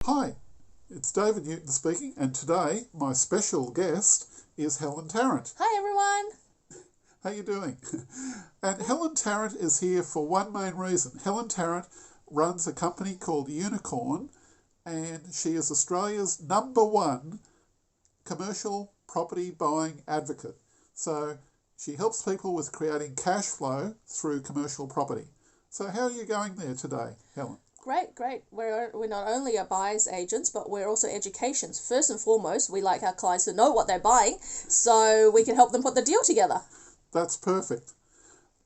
Hi, it's David Newton speaking, and today my special guest is Helen Tarrant. Hi everyone. How you doing? And Helen Tarrant is here for one main reason. Helen Tarrant runs a company called Unikorn, and she is Australia's #1 commercial property buying advocate. So she helps people with creating cash flow through commercial property. So how are you going there today, Helen? Great. We're not only a buyer's agents, but we're also educations. First and foremost, we like our clients to know what they're buying, so we can help them put the deal together. That's perfect.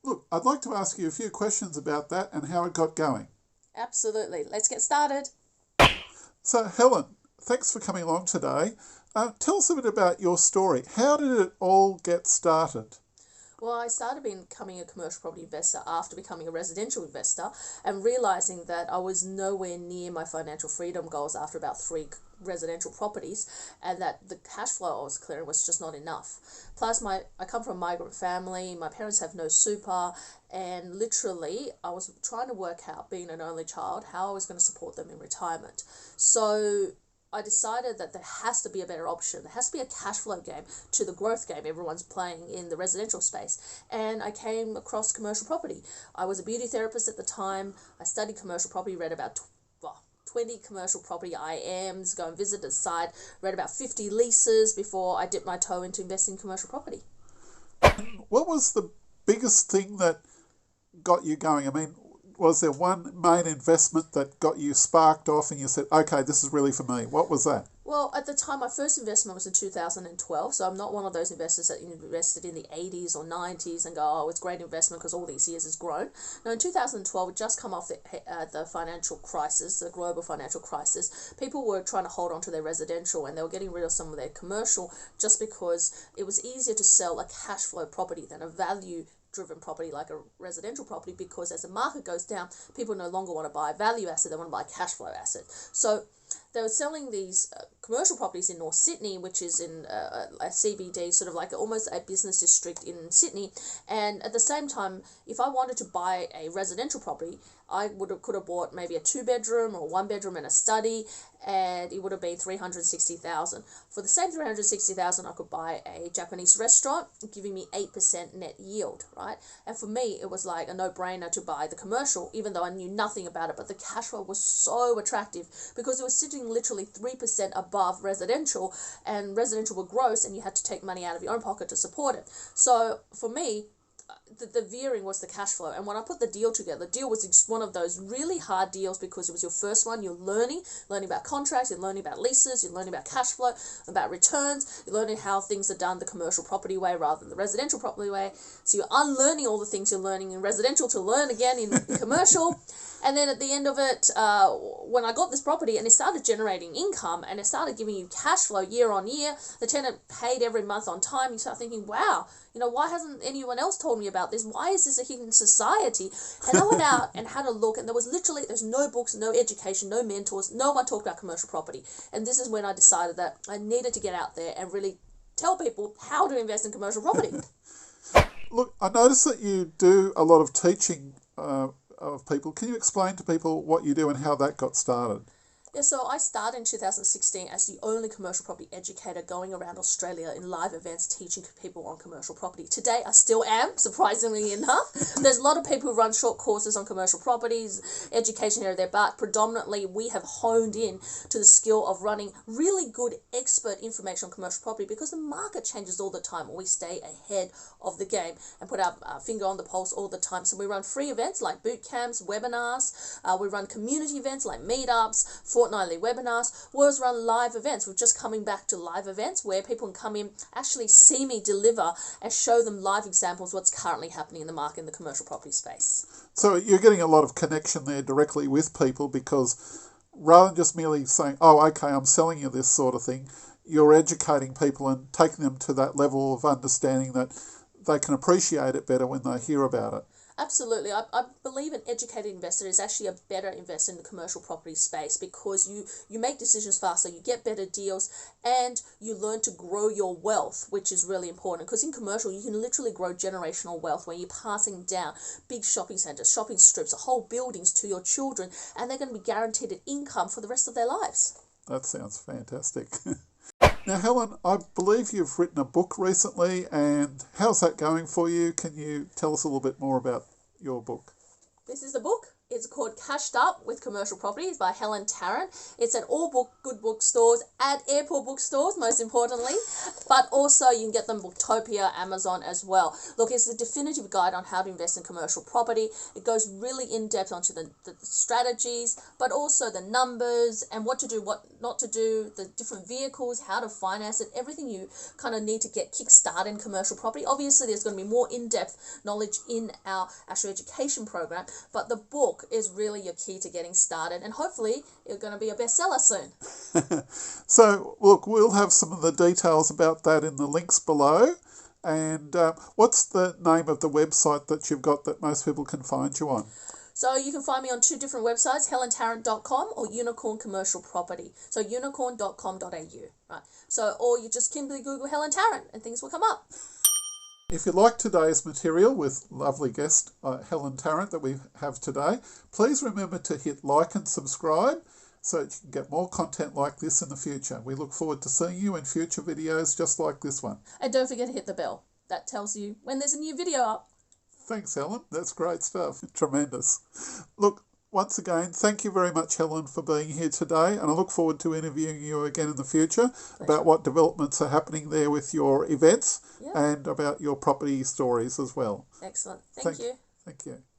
Look, I'd like to ask you a few questions about that and how it got going. Absolutely. Let's get started. So, Helen, thanks for coming along today. Tell us a bit about your story. How did it all get started? Well, I started becoming a commercial property investor after becoming a residential investor and realizing that I was nowhere near my financial freedom goals after about 3 residential properties, and that the cash flow I was clearing was just not enough. Plus, I come from a migrant family. My parents have no super, and literally I was trying to work out, being an only child, how I was going to support them in retirement. So I decided that there has to be a better option. There has to be a cash flow game to the growth game everyone's playing in the residential space. And I came across commercial property. I was a beauty therapist at the time. I studied commercial property, read about 20 commercial property IMs, go and visit the site, read about 50 leases before I dipped my toe into investing in commercial property. What was the biggest thing that got you going? I mean, was there one main investment that got you sparked off and you said, okay, this is really for me? What was that? Well, at the time, my first investment was in 2012, so I'm not one of those investors that invested in the 80s or 90s and go, oh, it's a great investment because all these years has grown. Now, in 2012, we'd just come off the financial crisis, the global financial crisis. People were trying to hold on to their residential and they were getting rid of some of their commercial just because it was easier to sell a cash flow property than a value-driven property like a residential property, because as the market goes down, people no longer want to buy a value asset, they want to buy a cash flow asset. So they were selling these commercial properties in North Sydney, which is in a CBD, sort of like almost a business district in Sydney. And at the same time, if I wanted to buy a residential property, I could have bought maybe a 2-bedroom or 1-bedroom and a study, and it would have been $360,000. For the same $360,000, I could buy a Japanese restaurant, giving me 8% net yield, right? And for me, it was like a no-brainer to buy the commercial, even though I knew nothing about it. But the cash flow was so attractive because it was sitting literally 3% above residential, and residential were gross, and you had to take money out of your own pocket to support it. So for me, the veering was the cash flow. And when I put the deal together, the deal was just one of those really hard deals because it was your first one. You're learning about contracts, you're learning about leases, you're learning about cash flow, about returns, you're learning how things are done the commercial property way rather than the residential property way. So you're unlearning all the things you're learning in residential to learn again in commercial. And then at the end of it, when I got this property and it started generating income and it started giving you cash flow year on year, the tenant paid every month on time, you start thinking, wow, why hasn't anyone else told me about this? Why is this a hidden society? And I went out and had a look, and there's no books, no education, no mentors, no one talked about commercial property. And this is when I decided that I needed to get out there and really tell people how to invest in commercial property. Look, I noticed that you do a lot of teaching of people. Can you explain to people what you do and how that got started? Yeah, so I started in 2016 as the only commercial property educator going around Australia in live events teaching people on commercial property. Today, I still am, surprisingly enough. There's a lot of people who run short courses on commercial properties, education here or there, but predominantly we have honed in to the skill of running really good expert information on commercial property because the market changes all the time. We stay ahead of the game and put our finger on the pulse all the time. So we run free events like boot camps, webinars. We run community events like meetups, fortnightly webinars, whereas run live events. We're just coming back to live events where people can come in, actually see me deliver and show them live examples of what's currently happening in the market in the commercial property space. So you're getting a lot of connection there directly with people, because rather than just merely saying, oh, okay, I'm selling you this sort of thing, you're educating people and taking them to that level of understanding that they can appreciate it better when they hear about it. Absolutely. I believe an educated investor is actually a better investor in the commercial property space because you make decisions faster, you get better deals, and you learn to grow your wealth, which is really important. Because in commercial, you can literally grow generational wealth when you're passing down big shopping centers, shopping strips, whole buildings to your children, and they're going to be guaranteed an income for the rest of their lives. That sounds fantastic. Now, Helen, I believe you've written a book recently, and how's that going for you? Can you tell us a little bit more about your book? This is the book. It's called Cashed Up with Commercial Properties by Helen Tarrant. It's at all good bookstores, at airport bookstores, most importantly, but also you can get them Booktopia, Amazon as well. Look, it's a definitive guide on how to invest in commercial property. It goes really in-depth onto the strategies, but also the numbers and what to do, what not to do, the different vehicles, how to finance it, everything you kind of need to get kick-started in commercial property. Obviously, there's going to be more in-depth knowledge in our actual education program, but the book is really your key to getting started, and hopefully it's going to be a bestseller soon. So, look, we'll have some of the details about that in the links below. And what's the name of the website that you've got that most people can find you on? So you can find me on two different websites, helentarrant.com or Unikorn Commercial Property. So unikorn.com.au, right? So, or you just simply Google Helen Tarrant and things will come up. If you like today's material with lovely guest Helen Tarrant that we have today, please remember to hit like and subscribe so that you can get more content like this in the future. We look forward to seeing you in future videos just like this one. And don't forget to hit the bell. That tells you when there's a new video up. Thanks, Helen. That's great stuff. Tremendous. Look, once again, thank you very much, Helen, for being here today, and I look forward to interviewing you again in the future about what developments are happening there with your events and about your property stories as well. Excellent. Thank you. Thank you.